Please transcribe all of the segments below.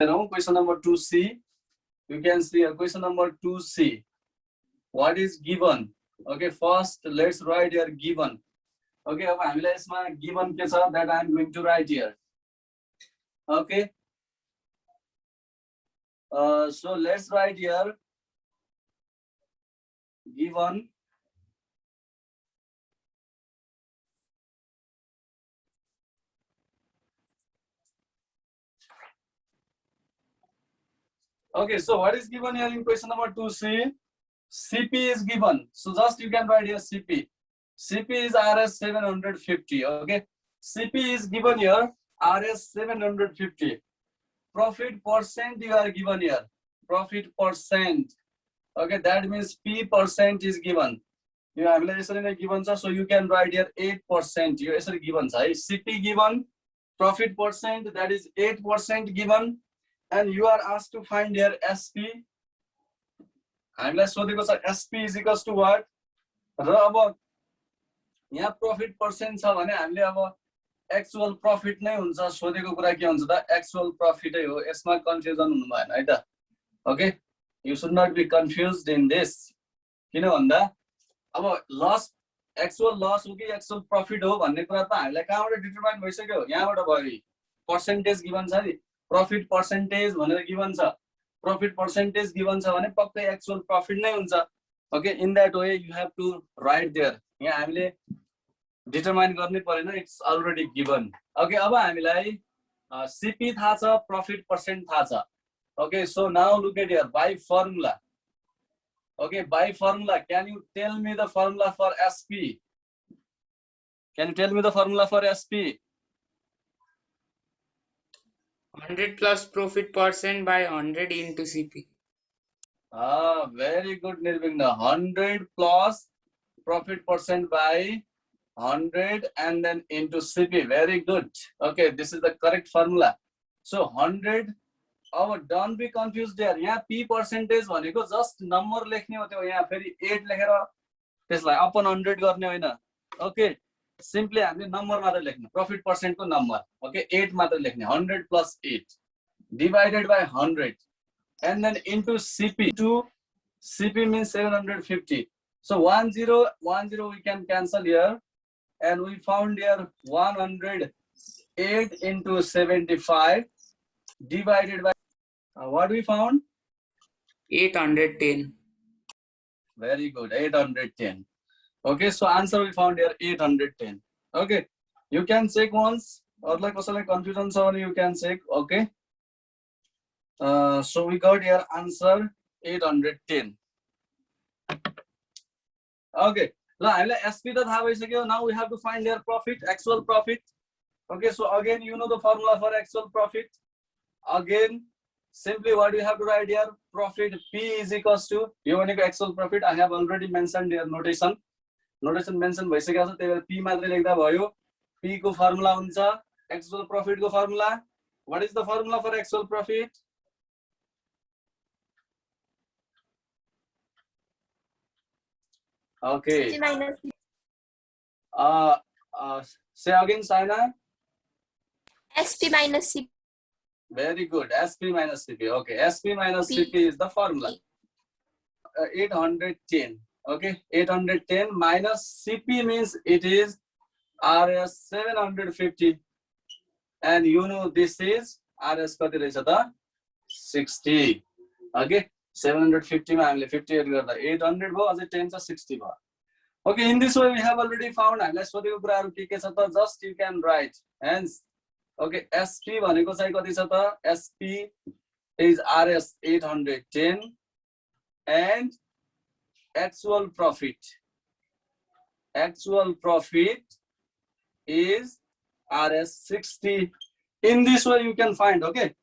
Question number 2C. You can see question number 2C. What is given? Okay, first let's write here given. Okay, given that I am going to write here. Okay. So let's write here given. Okay, so what is given here in question number 2C? CP is given. So just you can write here CP. CP is RS 750. Okay, CP is given here RS 750. Profit percent you are given here. Profit percent. Okay, that means P percent is given. You have given, so you can write here 8%. You are given, CP given, profit percent that is 8% given, and you are asked to find here SP. SP is equals to what? यहाँ profit percent छ भने हामीले अब actual profit नै हुन्छ सोधेको कुरा के हुन्छ त actual profit है हो यसमा कन्फ्युजन हुनु भएन है त okay you should not be confused in this किन भन्दा अब loss actual loss हो कि actual profit हो भन्ने कुरा त हामीलाई कहाँबाट डिटरमाइन भइसक्यो यहाँबाट भयो percentage given छ नि profit percentage भनेर given छ profit percentage given छ भने पक्कै actual profit नै हुन्छ okay in that way you have to write there यहाँ हामीले determine गर्ने परेन it's already given okay अब हामीलाई CP थाहा छ profit percent थाहा छ okay so now look at here by formula okay by formula can you tell me the formula for SP can you tell me the formula for SP 100 plus profit percent by 100 into CP. Very good Nirvigna. 100 plus profit percent by 100 and then into CP. Very good. Okay, this is the correct formula. So 100. Don't be confused there. Yeah, P percentage भनेको just number लेख्ने हो त्यो यहाँ फेरि 8 लेखेर त्यसलाई upon 100 गर्ने होइन. Okay. Simply हामीले number मात्र लेख्ने. Profit percent को number. Okay, 8 मात्र लेख्ने. 100 plus 8 divided by 100 and then into CP. To CP means 750. So 10 we can cancel here and we found here 108 into 75 divided by what we found? 810. Very good, 810. Okay, so answer we found here 810. Okay, you can check once or like confusion so you can check. Okay, so we got here answer 810. Okay, SP now we have to find their profit, actual profit. Okay, so again you know the formula for actual profit. Again simply what you have to write here, profit P is equals to actual profit. I have already mentioned here notation mention भइसकेको छ त्यही भएर P मात्र लेख्दा भयो. P को formula हुन्छ actual profit को formula. What is the formula for actual profit? Okay. Say again, Saina. SP minus CP. Very good. SP minus CP. Okay. SP minus CP is the formula. 810. Okay. 810 minus CP means it is RS 750. And you know this is RS 60. Okay. 750 ma 50 गर्दा 800 भयो अझै 10 छ 60 भयो. Okay, in this way we have already found हामीलाई सोधेको कुराहरु के छ त just you can write. Hence okay, SP भनेको चाहिँ कति छ त SP is RS 810 and actual profit is RS 60. In this way you can find. Okay,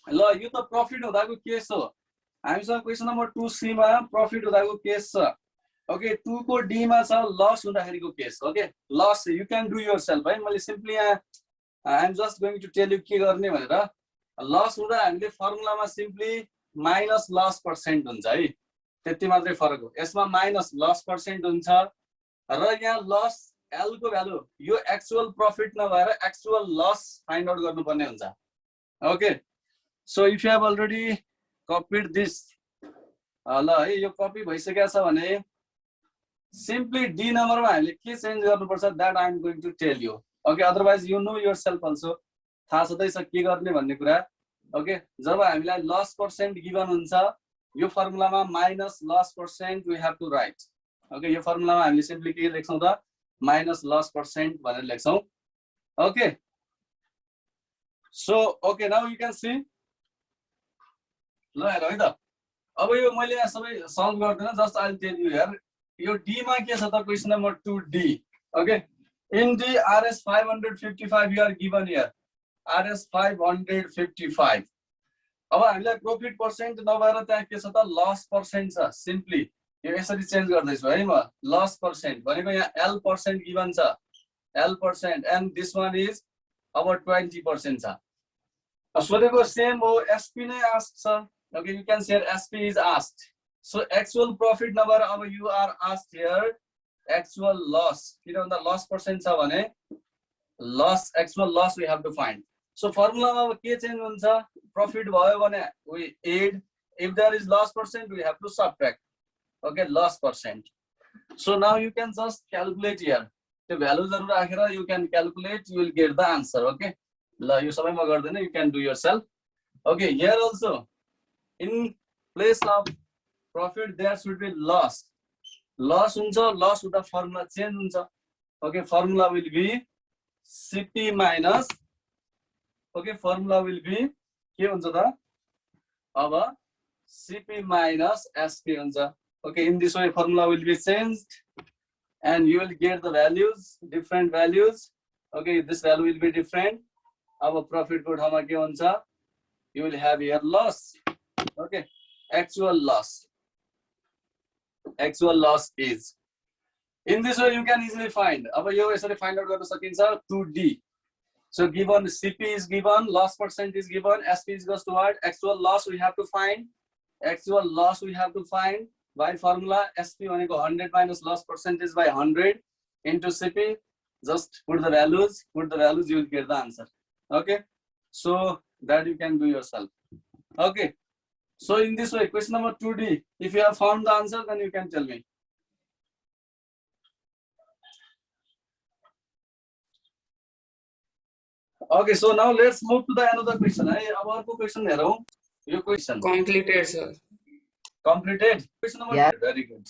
ल यो त प्रॉफिट हुँदाको केस हो. हामीसँग क्वेशन नम्बर 2C मा प्रॉफिट हुँदाको केस छ. Okay, 2 को D मा छ लस हुँदाखेरिको केस. Okay, लस you can do yourself है. मैले simply I am just going to tell you के गर्ने भनेर. लस हुँदा हामीले फर्मुलामा सिम्पली माइनस लस पर्सेन्ट हुन्छ है. त्यति मात्रै फरक हो. यसमा माइनस लस पर्सेन्ट हुन्छ र यहाँ लस L को भ्यालु यो एक्चुअल प्रॉफिट नभएर एक्चुअल लस फाइन्ड आउट गर्नुपर्ने हुन्छ. Okay, So if you have already copied this, ल है यो कपी भइसकेको छ भने simply D number मा हामीले के चेन्ज गर्नुपर्छ that I am going to tell you. Okay, otherwise you know yourself also. थाहा छँदैछ के गर्ने भन्ने कुरा. Okay, जब हामीलाई loss percent given हुन्छ यो फर्मुलामा minus loss percent we have to write. Okay, यो फर्मुलामा हामीले simply के लेख्छौं त minus loss percent भनेर लेख्छौं. Okay, so okay, now you can see. ल हेर है त अब यो मैले यहाँ सबै सल्भ गर्दिन, just I will tell you here. यो डी मा के छ त question number 2D. Okay, in D RS 555 you are given here. RS 555. अब हामीलाई प्रॉफिट पर्सेन्ट नभएर त्यहाँ के छ त लस पर्सेन्ट छ. सिम्पली यो यसरी चेन्ज गर्दै छु है म. लस पर्सेन्ट भनेको यहाँ L पर्सेन्ट गिवन छ. L percent and this one is अब 20% छ. सोधेको सेम हो, SP नै आस्क छ. Okay, you can say SP is asked. So actual profit number अब you are asked here actual loss. You know the loss percent छ भने loss actual loss we have to find. So formula मा के change हुन्छ? Profit भयो भने we add. If there is loss percent we have to subtract. Okay, loss percent. So now you can just calculate here. The values हरु राखेर you can calculate, you will get the answer. Okay, ल यो सबै म गर्दैन, you can do yourself. Okay, here also in place of profit there should be loss. Loss हुन्छ, loss हुँदा formula change हुन्छ. Okay, formula will be CP minus. Okay, formula will be के हुन्छ त अब CP minus SP हुन्छ. Okay, in this way formula will be changed and you will get the values, different values. Okay, this value will be different. अब profit को ठाउँमा के हुन्छ? You will have here loss. Okay, actual loss. Actual loss is. In this way you can easily find. अब यो यसरी find out गर्न सकिन्छ 2D. So given CP is given, loss percent is given, SP is equals to what? Actual loss we have to find. Actual loss we have to find by formula SP भनेको 100 minus loss percentage by 100 into CP. Just put the values, you will get the answer. Okay, so that you can do yourself. Okay, so in this way question number 2D, if you have found the answer then you can tell me. Okay, so now let's move to the another question. अब अर्को question हेरौं. यो question Completed, sir. completed. Question number Yeah. very good.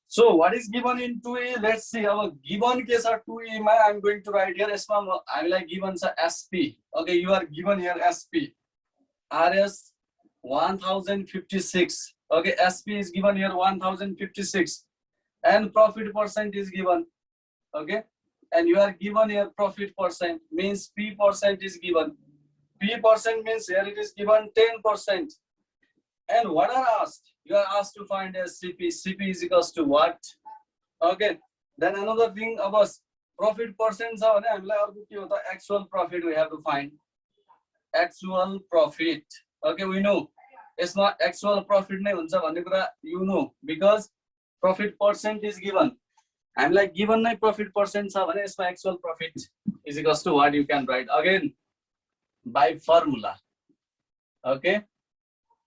So what is given in 2E? Let's see. Our given case of 2E, I'm going to write here. I will given SP. Okay, you are given here SP. RS 1056. Okay, SP is given here 1056, and profit percent is given. Okay, and you are given here profit percent means P percent is given. P percent means here it is given 10%. And what are asked? You are asked to find as CP. CP is equals to what? Okay. Then another thing about profit percent, actual profit we have to find. Actual profit. Okay, we know. It's not actual profit, you know, because profit percent is given. I'm like given my profit percent, it's my actual profit is equals to what you can write again by formula. Okay.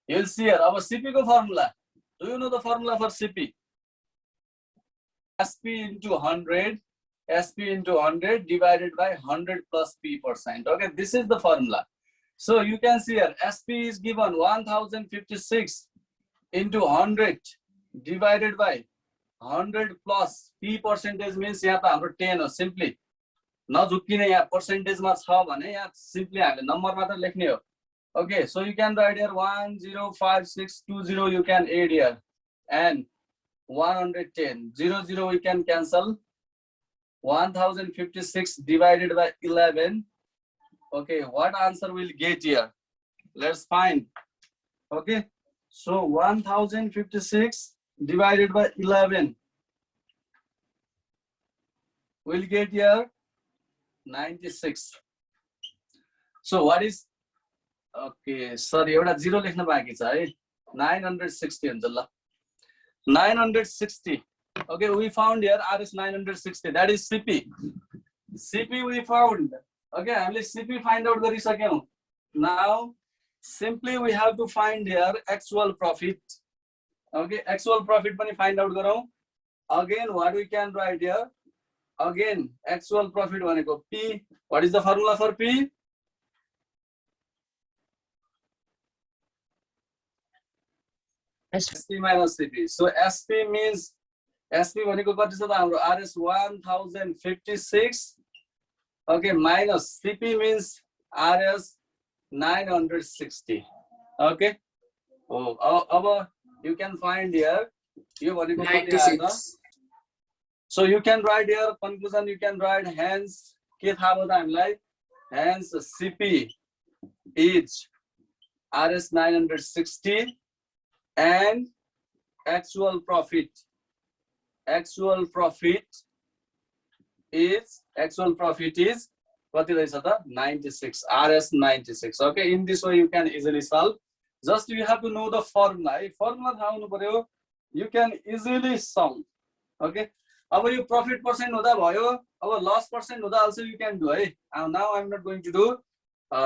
You'll see here our CP ko formula. Do you know the formula for CP? SP into 100, SP into 100 divided by 100 plus P percent. Okay, this is the formula. So you can see here SP is given 1056 into 100 divided by 100 plus P percentage means यहाँ त हाम्रो 10 हो. Simply नझुक्किने यहाँ percentage मा छ भने यहाँ simply हामीले number मात्र लेख्ने हो. Okay, so you can write here 105620 you can add here and 110 00 we can cancel. 1056 divided by 11. Okay, what answer we'll get here? Let's find. Okay, so 1056 divided by 11 we'll get here 96. So what is, okay, sorry, एउटा 0 लेख्न बाँकी छ है. 960 हुन्छ ल. 960. Okay, we found here RS 960. That is CP. CP we found Okay, हामीले CP find out गरिसक्यौं. Now simply we have to find here actual profit. Okay, actual profit पनि find out गरौँ. Again, what we can write here? Again, actual profit भनेको P. What is the formula for P? SP minus CP. So SP means SP भनेको कति छ त हाम्रो RS 1056. Okay, minus CP means RS 960. Okay. Oh, you can find here. यो भनेको कति आयो त? So you can write here conclusion. You can write hence के थाहा भयो त हामीलाई? Hence CP is RS 960 and actual profit is what is the 96 RS 96. Okay, in this way you can easily solve. Just you have to know the formula. Formula थाहा हुनु पर्यो. You can easily solve. Okay. अब यो profit percent हुँदा भयो. अब loss percent हुँदा also you can do है. Now I'm not going to do.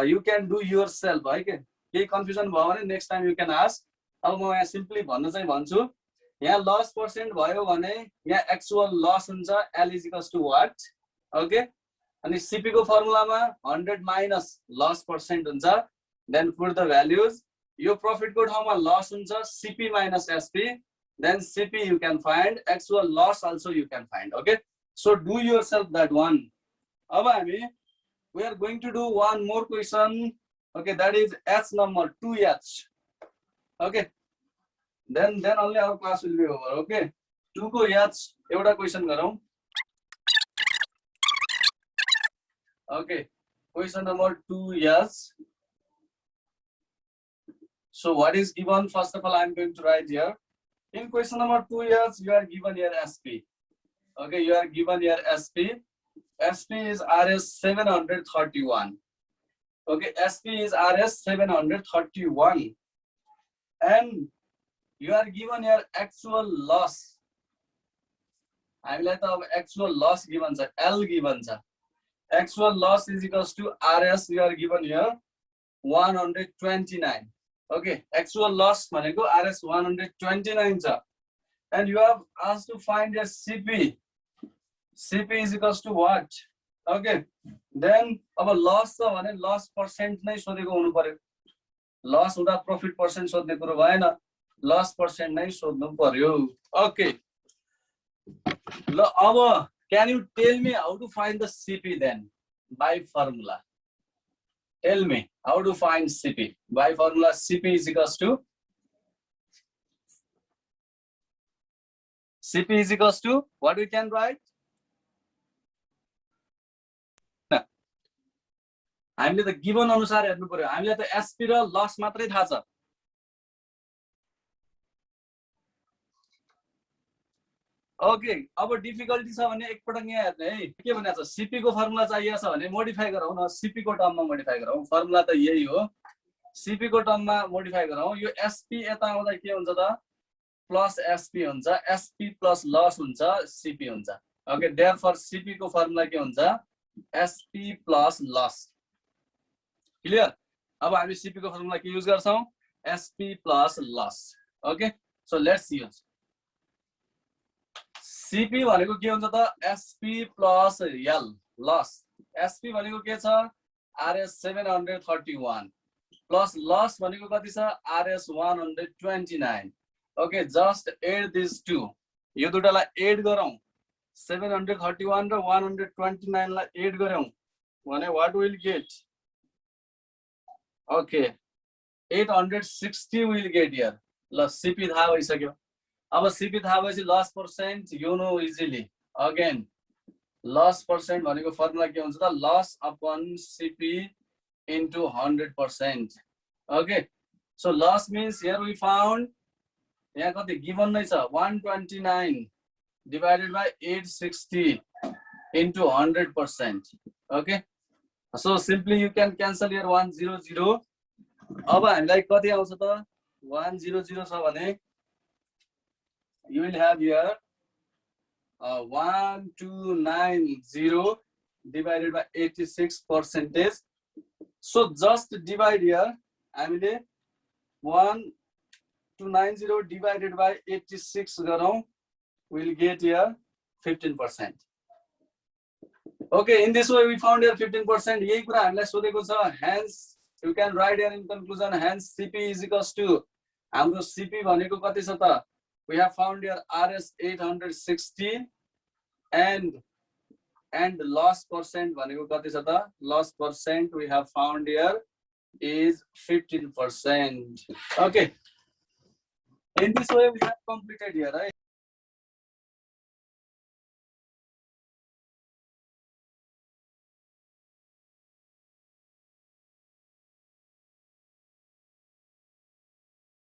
You can do yourself. है के? केही confusion भयो भने next time you can ask. अब म यहाँ simply भन्न चाहिँ भन्छु. यहाँ loss percent भयो भने यहाँ actual loss हुन्छ. L is equals to what? Okay. अनि CP को फर्मुलामा 100 minus loss percent हुन्छ. Then put the values. Yo profit को ठाउँमा loss हुन्छ. CP minus SP. Then CP you can find. Actual loss also you can find. Okay. So do yourself that one. अब हामी we are going to do one more question. Okay, that is H number 2H. Okay. Then only our class will be over. Okay. 2 को H एउटा question गरौँ. Okay. Question number 2H. So what is given? First of all, I am going to write here. In question number 2H, you are given here SP. Okay, you are given here SP. SP is RS 731. Okay, SP is RS 731. And you are given here actual loss. I will let the actual loss given, sir. L given, sir. Actual loss is equals to RS. You are given here 129. Okay, actual loss भनेको RS 129 छ. And you have asked to find your CP. CP is equals to what? Okay. Then अब loss छ भने loss percent नै सोधेको हुनु पर्यो. Loss हुँदा profit percent सोध्ने कुरो भएन. Loss percent नै सोध्नु पर्यो. Okay. ल अब can you tell me how to find the CP then by formula? Tell me how to find CP by formula. CP is equals to what we can write? हामीले त given अनुसार हेर्नु पर्यो. हामीले त SP र लस मात्रै थाहा छ. ओके, अब डिफिकल्टी छ भने एकपटक यहाँ हेर्ने है. के भनेको छ? CP को फर्मुला चाहिएको छ भने मोडिफाई गरौँ न. CP को टर्ममा मोडिफाई गरौँ. फर्मुला त यही हो. CP को टर्ममा मोडिफाई गरौँ. यो SP यता आउँदा के हुन्छ त? प्लस SP हुन्छ. SP प्लस लस हुन्छ. CP हुन्छ. ओके, देयरफोर CP को फर्मुला के हुन्छ? SP प्लस लस. क्लियर? अब हामी CP को फर्मुला के युज गर्छौं? SP प्लस लस. Okay, so let's use. CP भनेको के हुन्छ त? SP प्लस L लस. SP भनेको के छ? RS 731 प्लस लस भनेको कति छ? RS 129. Okay, just add this two. यो दुटालाई एड गरौँ. 731 र 129 लाई एड गरौँ भने what will get? Okay, 860 will get here. ल CP थाहा भइसक्यो. अब CP थाहा भएपछि loss percent you know easily. Again loss percent भनेको फर्मुला के हुन्छ त? Loss upon CP into 100%. Okay, so loss means here we found यहाँ कति गिवन नै छ? 129 divided by 860 into 100%. Okay, so simply you can cancel here 100. अब हामीलाई कति आउँछ त? 100 छ भने you will have here 1290 divided by 86%. So just divide here. हामीले 1290 divided by 86 गरौँ. We'll get here 15%. Okay, in this way we found here 15%. यही कुरा हामीलाई सोधेको छ. Hence you can write here in conclusion. Hence CP is equals to हाम्रो CP भनेको कति छ त? We have found here RS 860 and loss percent भनेको कति छ त? Loss percent we have found here is 15%. Okay. In this way we have completed here, right?